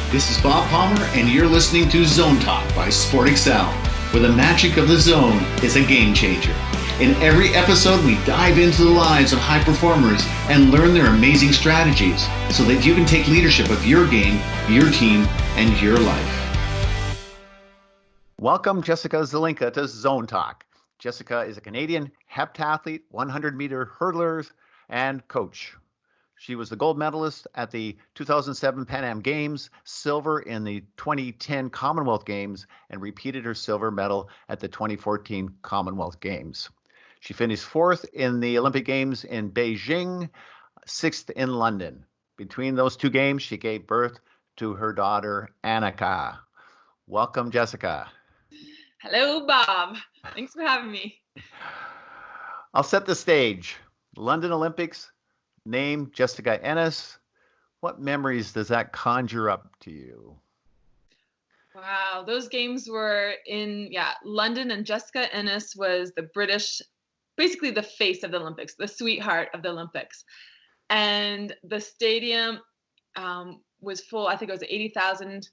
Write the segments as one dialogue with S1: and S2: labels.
S1: This is Bob Palmer, and you're listening to ZoneTalk by SportExcel, where the magic of the zone is a game changer. In every episode, we dive into the lives of high performers and learn their amazing strategies so that you can take leadership of your game, your team, and your life.
S2: Welcome, Jessica Zelinka, to ZoneTalk. Jessica is a Canadian heptathlete, 100-meter hurdler, and coach. She was the gold medalist at the 2007 Pan Am Games, silver in the 2010 Commonwealth Games, and repeated her silver medal at the 2014 Commonwealth Games. She finished fourth in the Olympic Games in Beijing, sixth in London. Between those two games, she gave birth to her daughter, Annika. Welcome, Jessica.
S3: Hello, Bob. Thanks for having me.
S2: I'll set the stage. London Olympics, name Jessica Ennis. What memories does that conjure up to you?
S3: Wow, those games were in London, and Jessica Ennis was the British, basically the face of the Olympics, the sweetheart of the Olympics. And the stadium was full. I think it was 80,000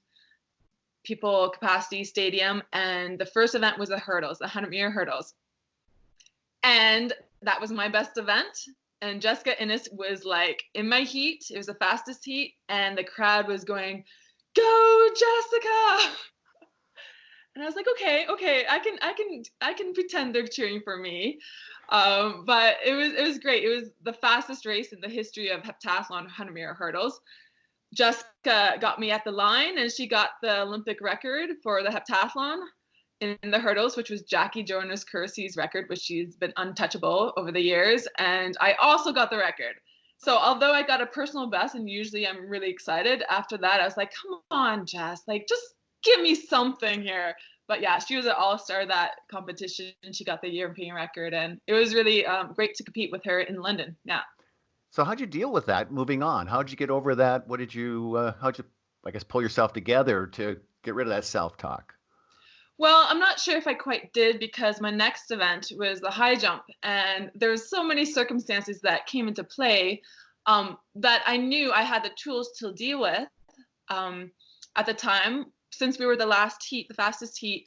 S3: people capacity stadium. And the first event was the hurdles, the 100-meter hurdles. And that was my best event. And Jessica Ennis was like in my heat. It was the fastest heat. And the crowd was going, "Go, Jessica!" And I was like, okay, I can pretend they're cheering for me. But it was great. It was the fastest race in the history of heptathlon 100-meter hurdles. Jessica got me at the line, and she got the Olympic record for the heptathlon in the hurdles, which was Jackie Joyner-Kersey's record, which she's been untouchable over the years. And I also got the record. So although I got a personal best, and usually I'm really excited, after that I was like, come on, Jess, like just give me something here. But yeah, she was an all-star that competition. She got the European record, and it was really great to compete with her in London. Yeah.
S2: So how'd you deal with that moving on? How'd you get over that? How'd you, I guess, pull yourself together to get rid of that self-talk?
S3: Well, I'm not sure if I quite did, because my next event was the high jump, and there was so many circumstances that came into play that I knew I had the tools to deal with at the time. Since we were the last heat, the fastest heat,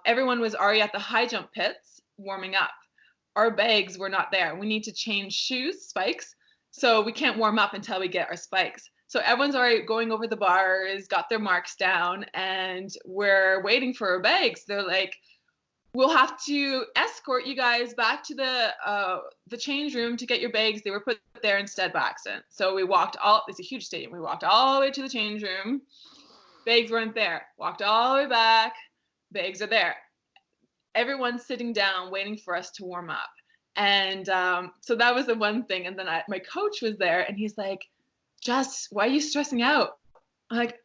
S3: everyone was already at the high jump pits warming up. Our bags were not there. We need to change shoes, spikes, so we can't warm up until we get our spikes. So everyone's already going over the bars, got their marks down, and we're waiting for our bags. They're like, "We'll have to escort you guys back to the change room to get your bags. They were put there instead by accident." So we walked it's a huge stadium. We walked all the way to the change room. Bags weren't there. Walked all the way back. Bags are there. Everyone's sitting down waiting for us to warm up. And so that was the one thing. And then my coach was there, and he's like, "Jess, why are you stressing out?" I'm like,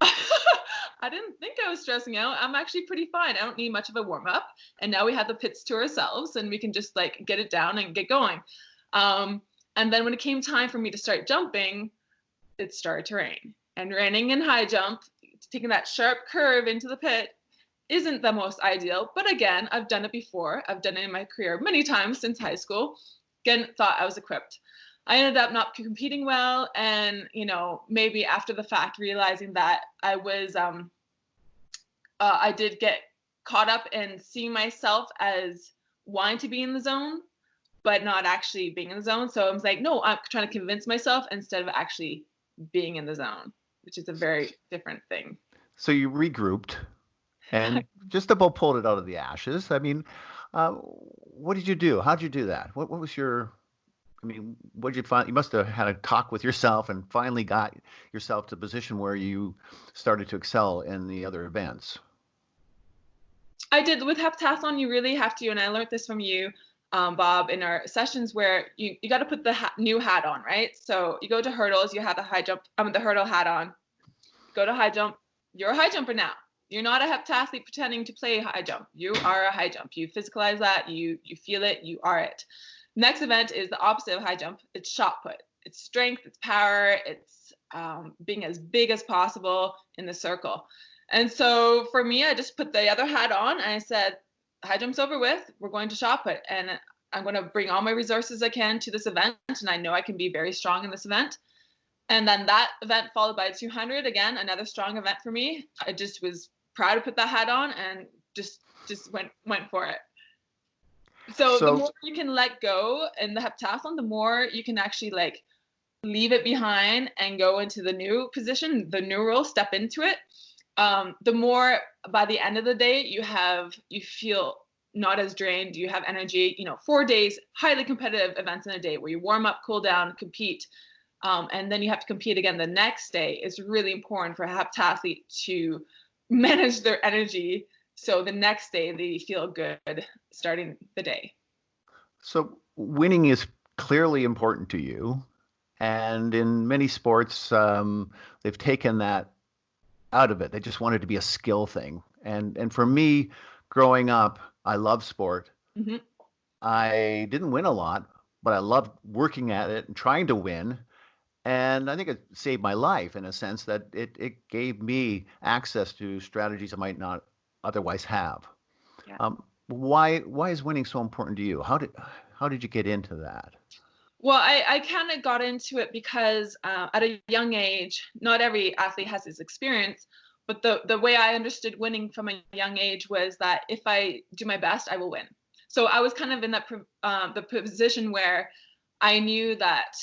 S3: I didn't think I was stressing out. I'm actually pretty fine. I don't need much of a warm up. And now we have the pits to ourselves, and we can just like get it down and get going. And then when it came time for me to start jumping, it started to rain. And raining in high jump, taking that sharp curve into the pit, isn't the most ideal. But again, I've done it before. I've done it in my career many times since high school. Again, thought I was equipped. I ended up not competing well, and maybe after the fact realizing that I was I did get caught up in seeing myself as wanting to be in the zone but not actually being in the zone. So I was like, no, I'm trying to convince myself instead of actually being in the zone, which is a very different thing.
S2: So you regrouped and just about pulled it out of the ashes. I mean, what did you do? How'd you do that? What was your what did you find? You must have had a talk with yourself and finally got yourself to a position where you started to excel in the other events.
S3: I did. With heptathlon, you really have to, and I learned this from you, Bob, in our sessions, where you got to put the new hat on, right? So you go to hurdles, you have the high jump, the hurdle hat on. Go to high jump, you're a high jumper now. You're not a heptathlete pretending to play high jump. You are a high jump. You physicalize that, you feel it, you are it. Next event is the opposite of high jump. It's shot put. It's strength, it's power, it's being as big as possible in the circle. And so for me, I just put the other hat on and I said, high jump's over with, we're going to shot put. And I'm going to bring all my resources I can to this event. And I know I can be very strong in this event. And then that event followed by 200, again, another strong event for me. I just was proud to put that hat on and just went for it. So the more you can let go in the heptathlon, the more you can actually like leave it behind and go into the new position, the new role, step into it. The more by the end of the day you feel not as drained, you have energy. 4 days, highly competitive events in a day where you warm up, cool down, compete. And then you have to compete again the next day. It's really important for a heptathlete to manage their energy so the next day they feel good starting the day.
S2: So winning is clearly important to you. And in many sports, they've taken that out of it. They just want it to be a skill thing. And for me, growing up, I love sport.
S3: Mm-hmm.
S2: I didn't win a lot, but I loved working at it and trying to win. And I think it saved my life in a sense that it gave me access to strategies I might not otherwise have.
S3: Yeah.
S2: Why is winning so important to you? How did you get into that?
S3: Well, I kind of got into it because at a young age, not every athlete has this experience, but the way I understood winning from a young age was that if I do my best, I will win. So I was kind of in that the position where I knew that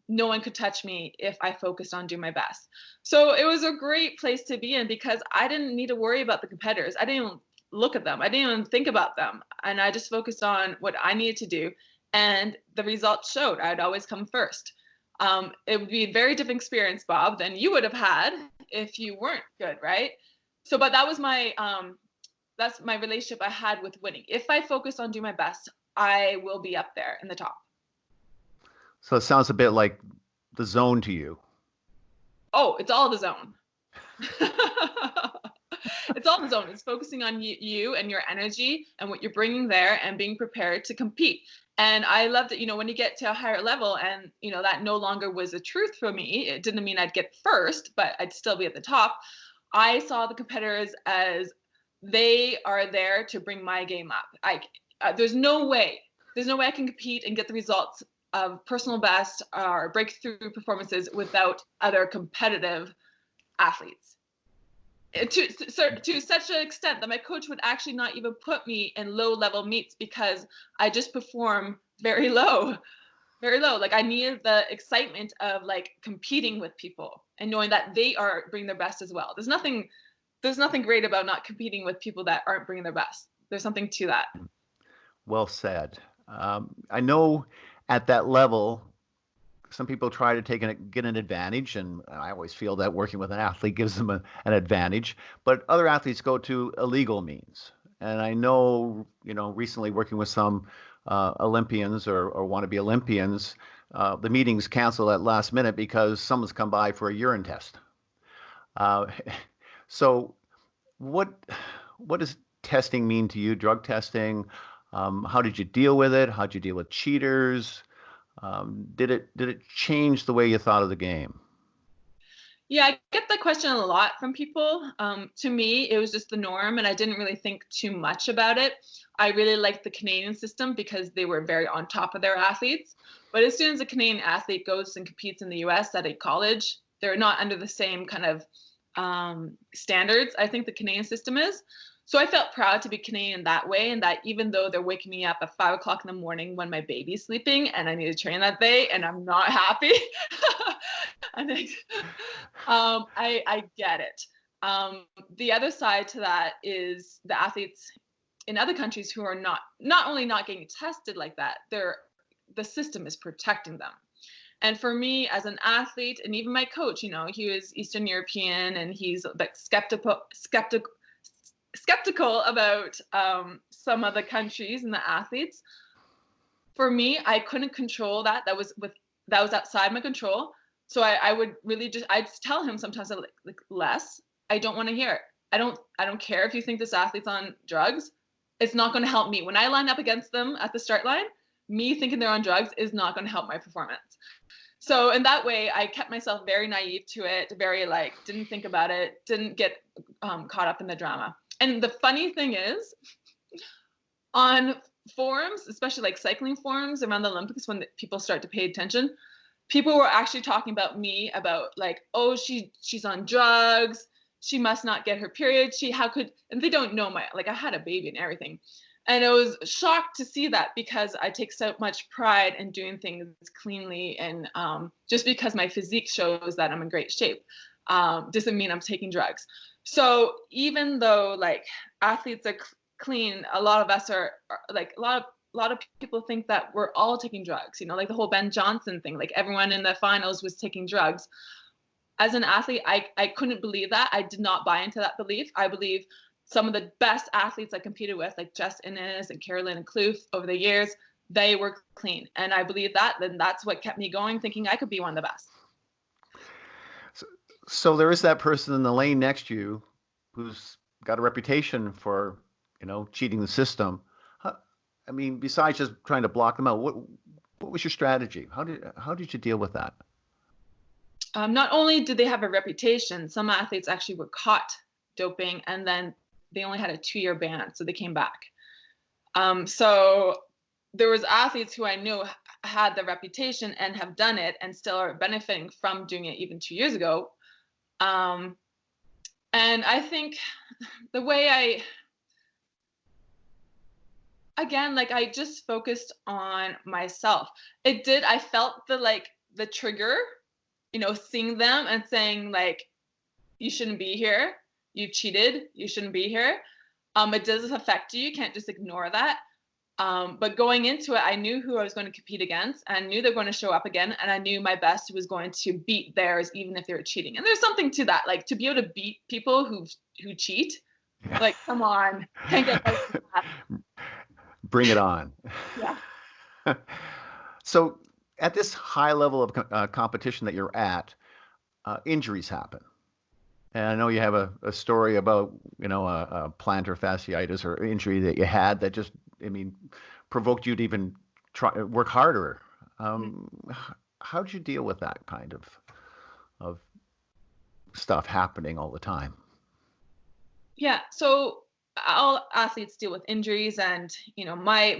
S3: no one could touch me if I focused on doing my best. So it was a great place to be in because I didn't need to worry about the competitors. I didn't even look at them. I didn't even think about them. And I just focused on what I needed to do. And the results showed I'd always come first. It would be a very different experience, Bob, than you would have had if you weren't good, right? So, but that was that's my relationship I had with winning. If I focus on doing my best, I will be up there in the top.
S2: So it sounds a bit like the zone to you.
S3: Oh, it's all the zone. It's all the zone. It's focusing on you and your energy and what you're bringing there and being prepared to compete. And I loved it, when you get to a higher level and, that no longer was a truth for me. It didn't mean I'd get first, but I'd still be at the top. I saw the competitors as they are there to bring my game up. There's no way I can compete and get the results of personal best or breakthrough performances without other competitive athletes. To such an extent that my coach would actually not even put me in low level meets because I just perform very low. Like I needed the excitement of like competing with people and knowing that they are bringing their best as well. There's nothing great about not competing with people that aren't bringing their best. There's something to that.
S2: Well said. I know at that level, some people try to get an advantage, and I always feel that working with an athlete gives them an advantage. But other athletes go to illegal means, and I know, recently working with some Olympians or wannabe Olympians, the meetings cancel at last minute because someone's come by for a urine test. So, what does testing mean to you? Drug testing? How did you deal with it? How did you deal with cheaters? Did it change the way you thought of the game?
S3: Yeah, I get that question a lot from people. To me, it was just the norm, and I didn't really think too much about it. I really liked the Canadian system because they were very on top of their athletes. But as soon as a Canadian athlete goes and competes in the US at a college, they're not under the same kind of standards I think the Canadian system is. So I felt proud to be Canadian that way, and that even though they're waking me up at 5 o'clock in the morning when my baby's sleeping and I need to train that day and I'm not happy, I get it. The other side to that is the athletes in other countries who are not only not getting tested like that, the system is protecting them. And for me as an athlete, and even my coach, he was Eastern European and he's like skeptical about some of the countries and the athletes. For me, I couldn't control that. That was outside my control. So I would really I'd tell him sometimes like Les, I don't want to hear it. I don't care if you think this athlete's on drugs. It's not going to help me. When I line up against them at the start line, me thinking they're on drugs is not going to help my performance. So in that way, I kept myself very naive to it, very didn't think about it, didn't get caught up in the drama. And the funny thing is, on forums, especially like cycling forums around the Olympics, when people start to pay attention, people were actually talking about me, about like, oh, she's on drugs. She must not get her period. And they don't know I had a baby and everything. And I was shocked to see that, because I take so much pride in doing things cleanly. And just because my physique shows that I'm in great shape, doesn't mean I'm taking drugs. So even though like athletes are clean, a lot of us are like, a lot of people think that we're all taking drugs, like the whole Ben Johnson thing, like everyone in the finals was taking drugs. As an athlete, I couldn't believe that. I did not buy into that belief. I believe some of the best athletes I competed with, like Jess Ennis and Carolyn and Kloof over the years, they were clean. And I believe that, then that's what kept me going, thinking I could be one of the best.
S2: So there is that person in the lane next to you who's got a reputation for, cheating the system. I mean, besides just trying to block them out, what was your strategy? How did you deal with that?
S3: Not only did they have a reputation, some athletes actually were caught doping, and then they only had a 2-year ban, so they came back. So there was athletes who I knew had the reputation and have done it and still are benefiting from doing it even 2 years ago. And I think the way I just focused on myself. I felt the trigger, seeing them and saying like, you shouldn't be here. You cheated. You shouldn't be here. It does affect you. You can't just ignore that. But going into it, I knew who I was going to compete against, and I knew they're going to show up again. And I knew my best was going to beat theirs, even if they were cheating. And there's something to that, like to be able to beat people who cheat. Yeah. Like, come on, can't get like that.
S2: Bring it on.
S3: Yeah.
S2: So at this high level of competition that you're at, injuries happen. And I know you have a story about, a plantar fasciitis or injury that you had that just, provoked you to even work harder. How did you deal with that kind of stuff happening all the time?
S3: Yeah. So all athletes deal with injuries, and my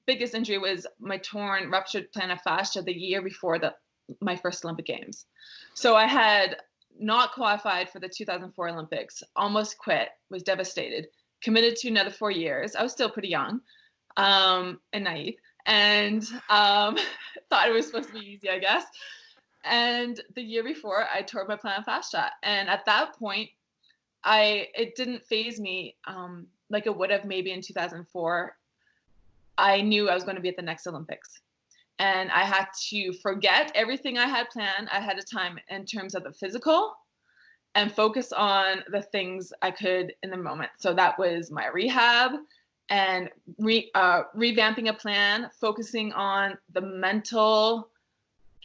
S3: biggest injury was my torn ruptured plantar fascia the year before my first Olympic Games. So I had not qualified for the 2004 Olympics, almost quit, was devastated, committed to another 4 years. I was still pretty young and naive, and thought it was supposed to be easy, I guess. And the year before, I tore my plantar fascia, and at that point, it didn't faze me like it would have maybe in 2004. I knew I was going to be at the next Olympics, and I had to forget everything I had planned ahead of time in terms of the physical and focus on the things I could in the moment. So that was my rehab and revamping a plan, focusing on the mental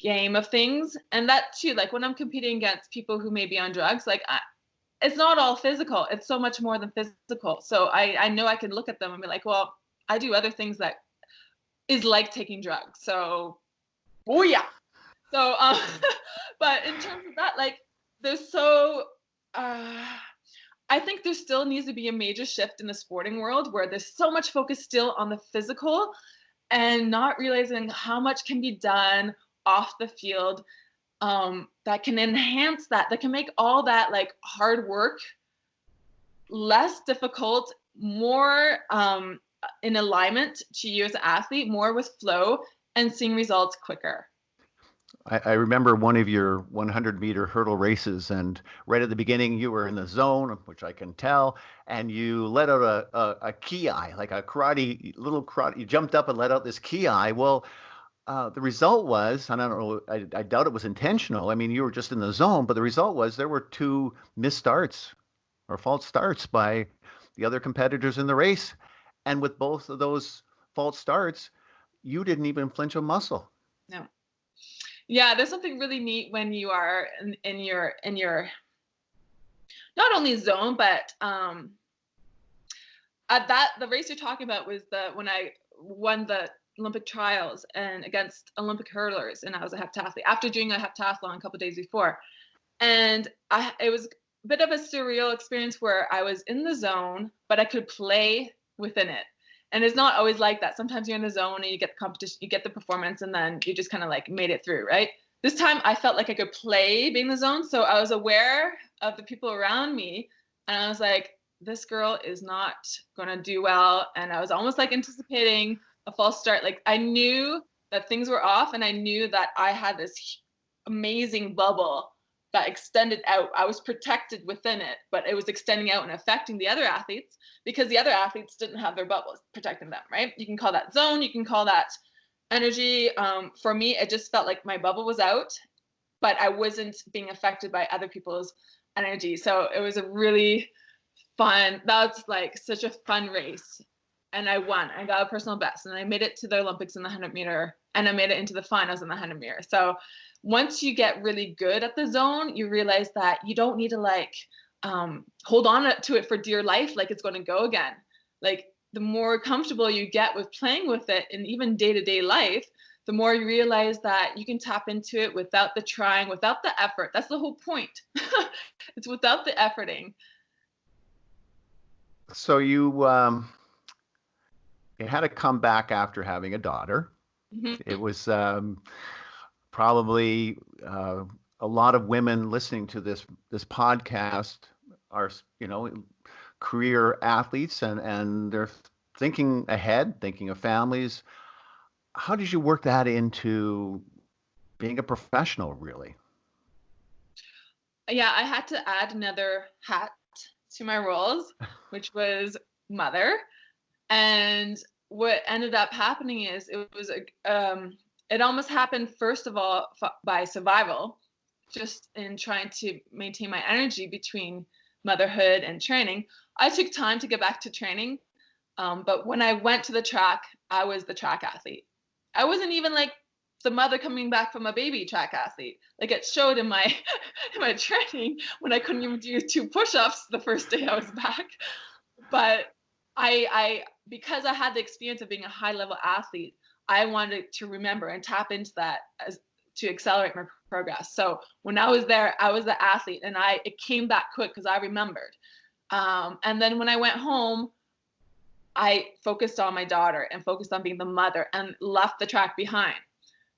S3: game of things. And that too, like when I'm competing against people who may be on drugs, like it's not all physical. It's so much more than physical. So I know I can look at them and be like, well, I do other things that is like taking drugs. So, oh yeah. So, but in terms of that, like I think there still needs to be a major shift in the sporting world where there's so much focus still on the physical and not realizing how much can be done off the field that can enhance that can make all that like hard work less difficult, more in alignment to you as an athlete, more with flow and seeing results quicker.
S2: I remember one of your 100-meter hurdle races, and right at the beginning you were in the zone, which I can tell, and you let out a ki, like a little karate. You jumped up and let out this ki. Well, the result was, and I don't know, I doubt it was intentional. I mean, you were just in the zone, but the result was there were 2 missed starts or false starts by the other competitors in the race. And with both of those false starts, you didn't even flinch a muscle.
S3: No. Yeah, there's something really neat when you are in your not only zone, but at the race you're talking about was when I won the Olympic trials and against Olympic hurdlers, and I was a heptathlete after doing a heptathlon a couple of days before, and it was a bit of a surreal experience where I was in the zone, but I could play within it. And it's not always like that. Sometimes you're in the zone and you get the competition, you get the performance, and then you just kind of like made it through, right? This time I felt like I could play being in the zone. So I was aware of the people around me, and I was like, this girl is not going to do well. And I was almost like anticipating a false start. Like I knew that things were off, and I knew that I had this amazing bubble that extended out. I was protected within it, but it was extending out and affecting the other athletes because the other athletes didn't have their bubbles protecting them, right? You can call that zone, you can call that energy. For me, it just felt like my bubble was out, but I wasn't being affected by other people's energy. So it was a really fun, that was like such a fun race. And I won. I got a personal best, and I made it to the Olympics in the 100 meter, and I made it into the finals in the 100 meter. So once you get really good at the zone, you realize that you don't need to like hold on to it for dear life like it's going to go again. Like the more comfortable you get with playing with it in even day-to-day life, the more you realize that you can tap into it without the trying, without the effort. That's the whole point. It's without the efforting.
S2: So you had to come back after having a daughter. Mm-hmm. It was probably a lot of women listening to this podcast are, career athletes, and they're thinking ahead, thinking of families. How did you work that into being a professional, really?
S3: Yeah, I had to add another hat to my roles, which was mother. And what ended up happening is it almost happened first of all by survival, just in trying to maintain my energy between motherhood and training. I took time to get back to training, but when I went to the track, I was the track athlete. I wasn't even like the mother coming back from a baby track athlete. Like it showed in my in my training when I couldn't even do 2 push-ups the first day I was back. But I because I had the experience of being a high-level athlete, I wanted to remember and tap into that to accelerate my progress. So when I was there, I was the athlete, and it came back quick because I remembered. And then when I went home, I focused on my daughter and focused on being the mother and left the track behind.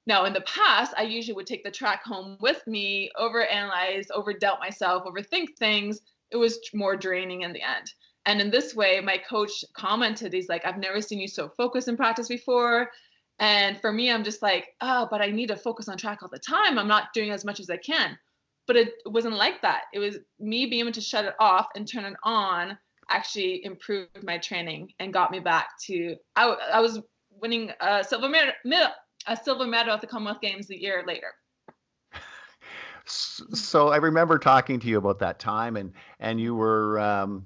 S3: Now, in the past, I usually would take the track home with me, overanalyze, overdoubt myself, overthink things. It was more draining in the end. And in this way, my coach commented, he's like, I've never seen you so focused in practice before. And for me, I'm just like, oh, but I need to focus on track all the time. I'm not doing as much as I can. But it wasn't like that. It was me being able to shut it off and turn it on actually improved my training and got me back to, I was winning a silver medal at the Commonwealth Games a year later.
S2: So I remember talking to you about that time, and you were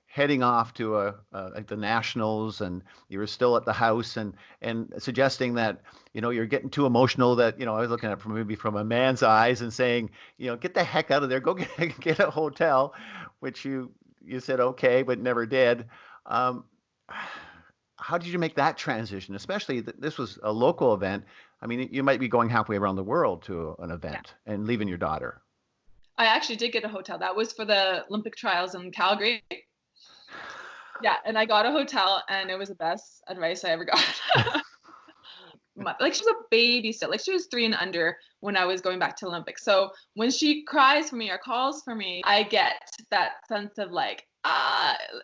S2: heading off to like the nationals, and you were still at the house, and suggesting that you're getting too emotional. That I was looking at it from a man's eyes and saying, get the heck out of there, go get a hotel, which you said okay, but never did. How did you make that transition? Especially this was a local event. I mean, you might be going halfway around the world to an event and leaving your daughter.
S3: I actually did get a hotel. That was for the Olympic trials in Calgary. Yeah, and I got a hotel, and it was the best advice I ever got. Like, she was a baby still. Like, she was 3 and under when I was going back to Olympics. So when she cries for me or calls for me, I get that sense of like,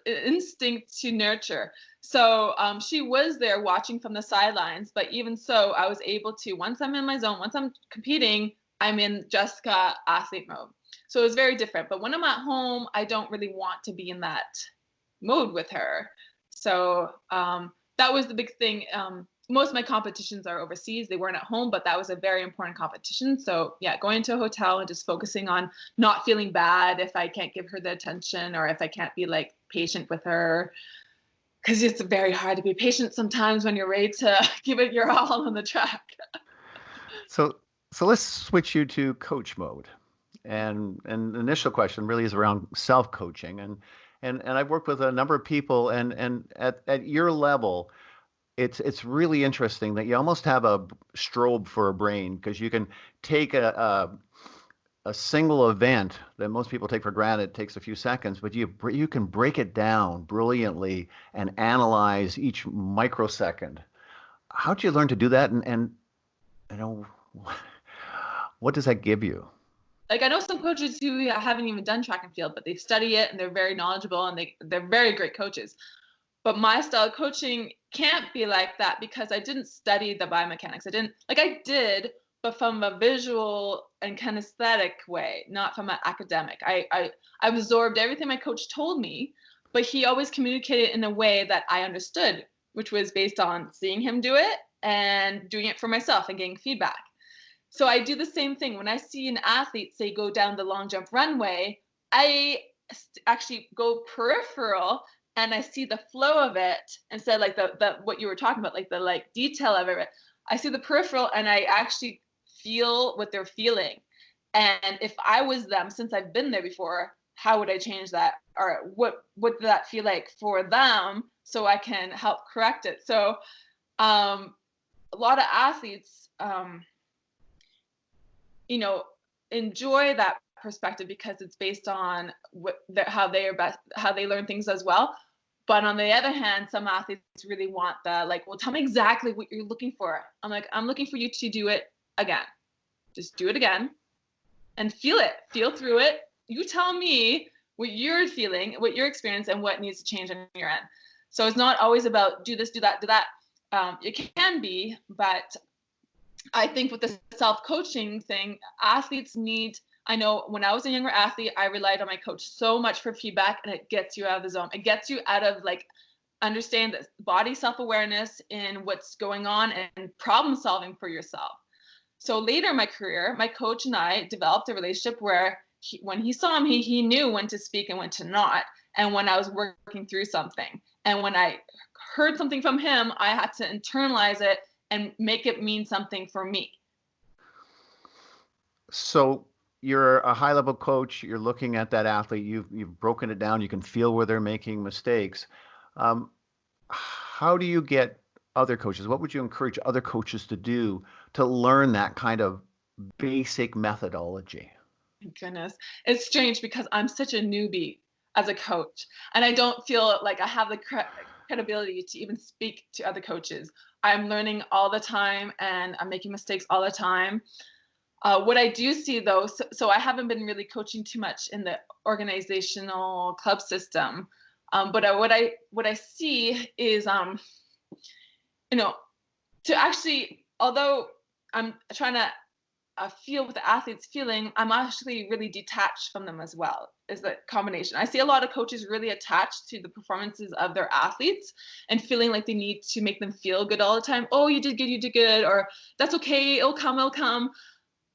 S3: instinct to nurture. So she was there watching from the sidelines, but even so, I was able to, once I'm in my zone, once I'm competing, I'm in Jessica athlete mode. So it was very different. But when I'm at home, I don't really want to be in that mode with her. So that was the big thing. Most of my competitions are overseas. They weren't at home, but that was a very important competition. So yeah, going to a hotel and just focusing on not feeling bad if I can't give her the attention, or if I can't be like patient with her, because it's very hard to be patient sometimes when you're ready to give it your all on the track. So
S2: let's switch you to coach mode. And the initial question really is around self-coaching. And I've worked with a number of people, and at your level, it's really interesting that you almost have a strobe for a brain, because you can take a a single event that most people take for granted takes a few seconds, but you can break it down brilliantly and analyze each microsecond. How'd you learn to do that? And you know, what does that give you?
S3: Like, I know some coaches who haven't even done track and field, but they study it and they're very knowledgeable and they're very great coaches. But my style of coaching can't be like that because I didn't study the biomechanics. I did, but from a visual and kinesthetic way, not from an academic. I absorbed everything my coach told me, but he always communicated in a way that I understood, which was based on seeing him do it and doing it for myself and getting feedback. So I do the same thing. When I see an athlete, say, go down the long jump runway, I actually go peripheral and I see the flow of it instead of like the what you were talking about, like the detail of it. I see the peripheral and I actually feel what they're feeling. And if I was them, since I've been there before, how would I change that? Or what did that feel like for them so I can help correct it? So a lot of athletes, enjoy that perspective because it's based on how they learn things as well. But on the other hand, some athletes really want well, tell me exactly what you're looking for. I'm like, I'm looking for you to do it again. Just do it again and feel through it. You tell me what you're feeling, what your experience, and what needs to change on your end. So it's not always about do this, do that, do that. It can be, but I think with the self-coaching thing, athletes need, I know when I was a younger athlete, I relied on my coach so much for feedback, and it gets you out of the zone. It gets you out of understand that body self-awareness in what's going on and problem solving for yourself. So later in my career, my coach and I developed a relationship where when he saw me, he knew when to speak and when to not, and when I was working through something. And when I heard something from him, I had to internalize it and make it mean something for me.
S2: So you're a high-level coach. You're looking at that athlete. You've broken it down. You can feel where they're making mistakes. How do you get other coaches? What would you encourage other coaches to do to learn that kind of basic methodology?
S3: Goodness, it's strange because I'm such a newbie as a coach, and I don't feel like I have the credibility to even speak to other coaches. I'm learning all the time and I'm making mistakes all the time. What I do see though, so I haven't been really coaching too much in the organizational club system, but what I see is, to actually, although I'm trying to feel what the athlete's feeling, I'm actually really detached from them as well, is the combination. I see a lot of coaches really attached to the performances of their athletes and feeling like they need to make them feel good all the time. Oh, you did good, or that's okay, it'll come.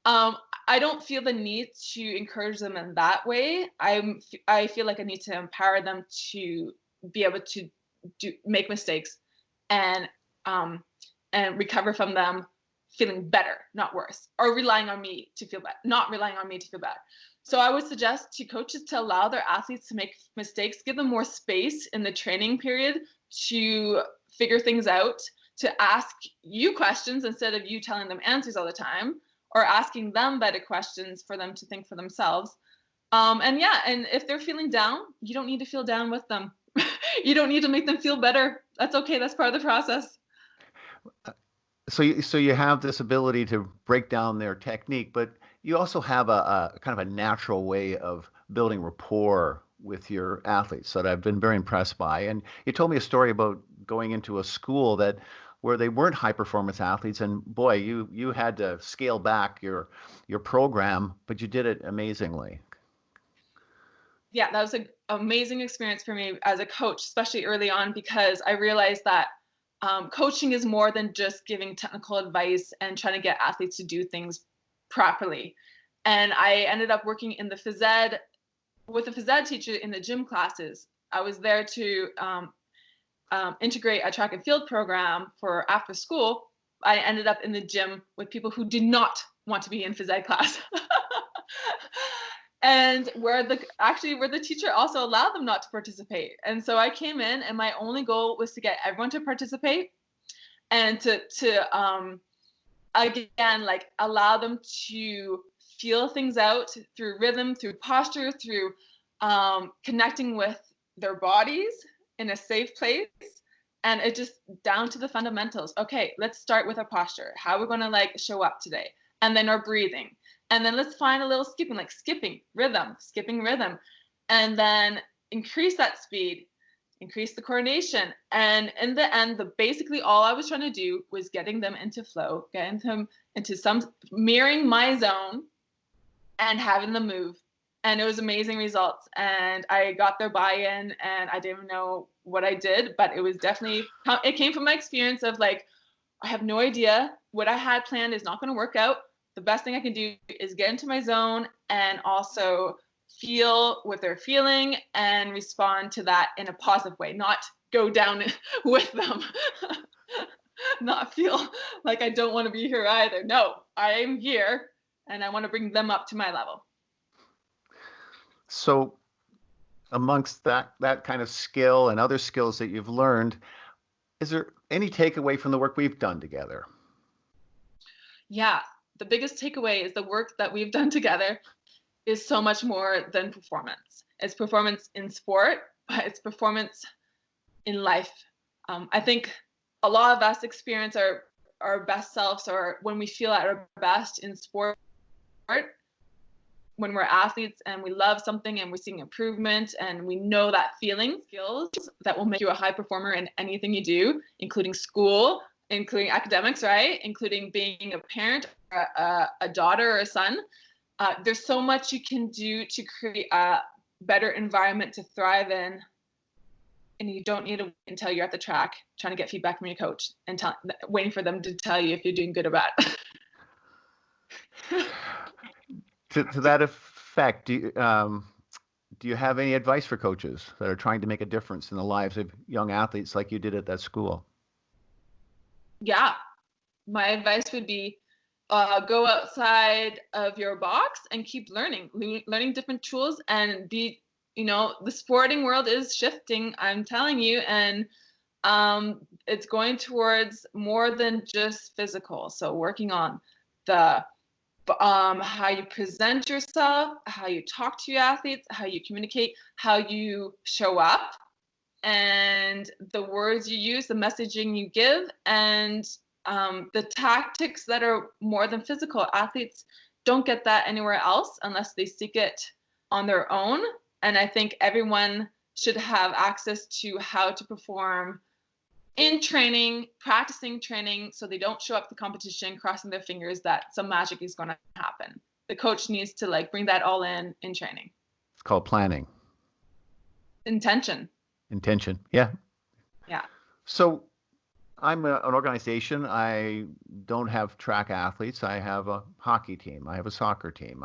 S3: I don't feel the need to encourage them in that way. I feel like I need to empower them to be able to make mistakes and recover from them feeling better, not worse, or relying on me to feel bad, not relying on me to feel bad. So I would suggest to coaches to allow their athletes to make mistakes, give them more space in the training period to figure things out, to ask you questions instead of you telling them answers all the time, or asking them better questions for them to think for themselves. And if they're feeling down, you don't need to feel down with them. You don't need to make them feel better. That's okay. That's part of the process.
S2: So you have this ability to break down their technique, but you also have a kind of a natural way of building rapport with your athletes that I've been very impressed by. And you told me a story about going into a school where they weren't high performance athletes, and boy, you had to scale back your program, but you did it amazingly.
S3: Yeah, that was an amazing experience for me as a coach, especially early on, because I realized that coaching is more than just giving technical advice and trying to get athletes to do things properly. And I ended up working in the phys ed with a phys ed teacher in the gym classes. I was there to integrate a track and field program for after school. I ended up in the gym with people who did not want to be in phys ed class. And where the teacher also allowed them not to participate. And so I came in and my only goal was to get everyone to participate and to again, allow them to feel things out through rhythm, through posture, through connecting with their bodies in a safe place. And it just down to the fundamentals. Okay, let's start with our posture. How we're gonna like show up today. And then our breathing. And then let's find a little skipping, like skipping rhythm. And then increase that speed, increase the coordination. And in the end, basically all I was trying to do was getting them into flow, getting them into some mirroring my zone and having them move. And it was amazing results. And I got their buy-in, and I didn't know what I did, but it was definitely, it came from my experience of like, I have no idea. What I had planned is not going to work out. The best thing I can do is get into my zone and also feel what they're feeling and respond to that in a positive way, not go down with them, not feel like I don't want to be here either. No, I am here and I want to bring them up to my level.
S2: So amongst that kind of skill and other skills that you've learned, is there any takeaway from the work we've done together?
S3: Yeah, the biggest takeaway is the work that we've done together is so much more than performance. It's performance in sport, but it's performance in life. I think a lot of us experience our best selves, or when we feel at our best in sport, when we're athletes and we love something and we're seeing improvement and we know that feeling, skills that will make you a high performer in anything you do, including school, including academics, right? Including being a parent, a daughter or a son. There's so much you can do to create a better environment to thrive in. And you don't need to wait until you're at the track trying to get feedback from your coach and waiting for them to tell you if you're doing good or bad.
S2: To that effect, do you have any advice for coaches that are trying to make a difference in the lives of young athletes like you did at that school?
S3: Yeah, my advice would be go outside of your box and keep learning different tools, and be, the sporting world is shifting, I'm telling you, and it's going towards more than just physical. So working on the how you present yourself, how you talk to your athletes, how you communicate, how you show up, and the words you use, the messaging you give, and the tactics that are more than physical. Athletes don't get that anywhere else unless they seek it on their own. And I think everyone should have access to how to perform in training, practicing training, so they don't show up the competition crossing their fingers that some magic is going to happen. The coach needs to bring that all in training.
S2: It's called planning.
S3: Intention.
S2: Yeah.
S3: Yeah.
S2: So I'm an organization. I don't have track athletes. I have a hockey team. I have a soccer team.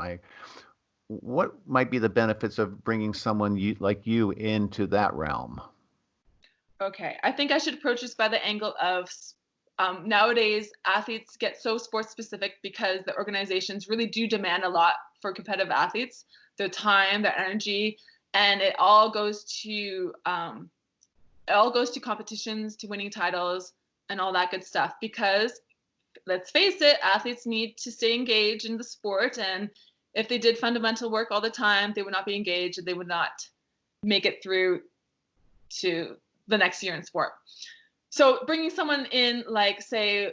S2: What might be the benefits of bringing someone like you into that realm?
S3: Okay, I think I should approach this by the angle of nowadays athletes get so sports specific because the organizations really do demand a lot for competitive athletes, their time, their energy, and it all goes to competitions, to winning titles, and all that good stuff. Because let's face it, athletes need to stay engaged in the sport, and if they did fundamental work all the time, they would not be engaged and they would not make it through to the next year in sport. So bringing someone in, like, say,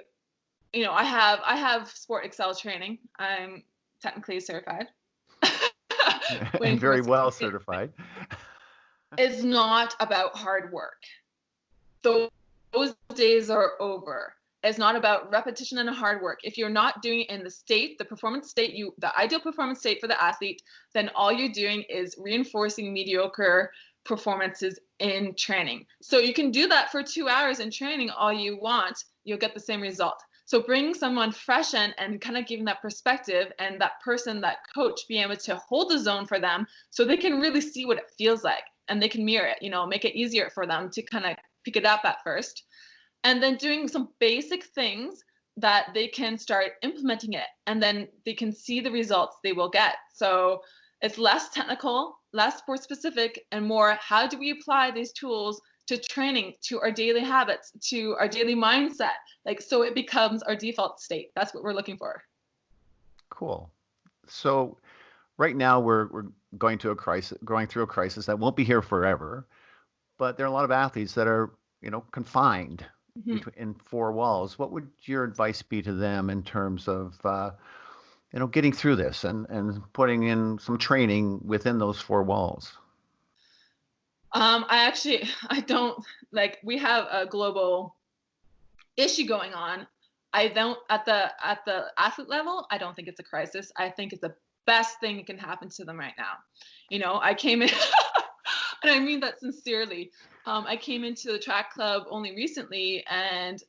S3: I have SportExcel training. I'm technically certified.
S2: And very well certified.
S3: It's not about hard work. Those days are over. It's not about repetition and hard work. If you're not doing it in the performance state, the ideal performance state for the athlete, then all you're doing is reinforcing mediocre performances in training. So you can do that for 2 hours in training all you want, you'll get the same result. So bringing someone fresh in and kind of giving that perspective, and that person, that coach, being able to hold the zone for them so they can really see what it feels like and they can mirror it, make it easier for them to kind of pick it up at first. And then doing some basic things that they can start implementing it, and then they can see the results they will get. So it's less technical, less sport specific, and more how do we apply these tools to training, to our daily habits, to our daily mindset, so it becomes our default state. That's what we're looking for.
S2: Cool. So right now we're going to a crisis, going through a crisis that won't be here forever. But there are a lot of athletes that are, confined
S3: Mhm.
S2: in four walls. What would your advice be to them in terms of, getting through this and putting in some training within those four walls?
S3: I don't like. We have a global issue going on. I don't at the athlete level. I don't think it's a crisis. I think it's the best thing that can happen to them right now. I came in, and I mean that sincerely. I came into the track club only recently, and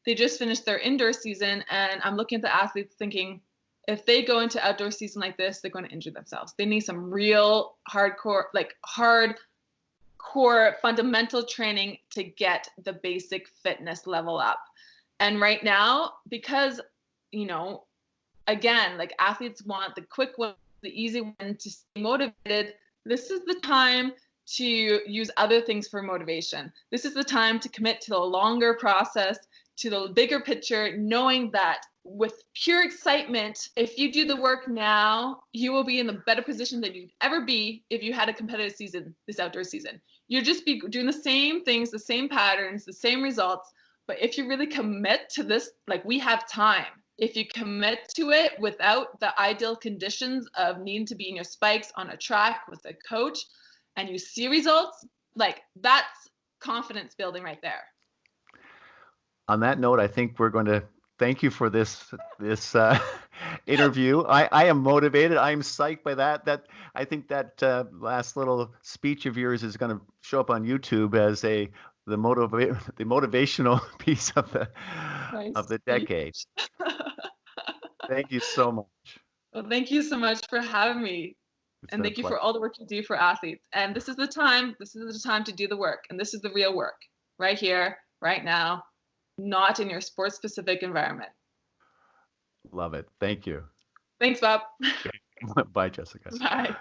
S3: they just finished their indoor season, and I'm looking at the athletes thinking, if they go into outdoor season like this, they're going to injure themselves. They need some real hardcore fundamental training to get the basic fitness level up. And right now, because, again, like athletes want the quick win, the easy win to stay motivated, this is the time to use other things for motivation. This is the time to commit to the longer process, to the bigger picture, knowing that with pure excitement, if you do the work now, you will be in a better position than you'd ever be if you had a competitive season, this outdoor season. You'll just be doing the same things, the same patterns, the same results. But if you really commit to this, like we have time, if you commit to it without the ideal conditions of needing to be in your spikes on a track with a coach, and you see results, like that's confidence building right there.
S2: On that note, I think we're going to thank you for this interview. I am motivated. I am psyched by that. I think that last little speech of yours is going to show up on YouTube as the motivational piece of the
S3: Nice.
S2: of the decade. Thank you so much.
S3: Well, thank you so much for having me. And thank you for all the work you do for athletes. And this is the time to do the work. And this is the real work right here, right now, not in your sports specific environment.
S2: Love it. Thank you.
S3: Thanks, Bob.
S2: Bye, Jessica.
S3: Bye.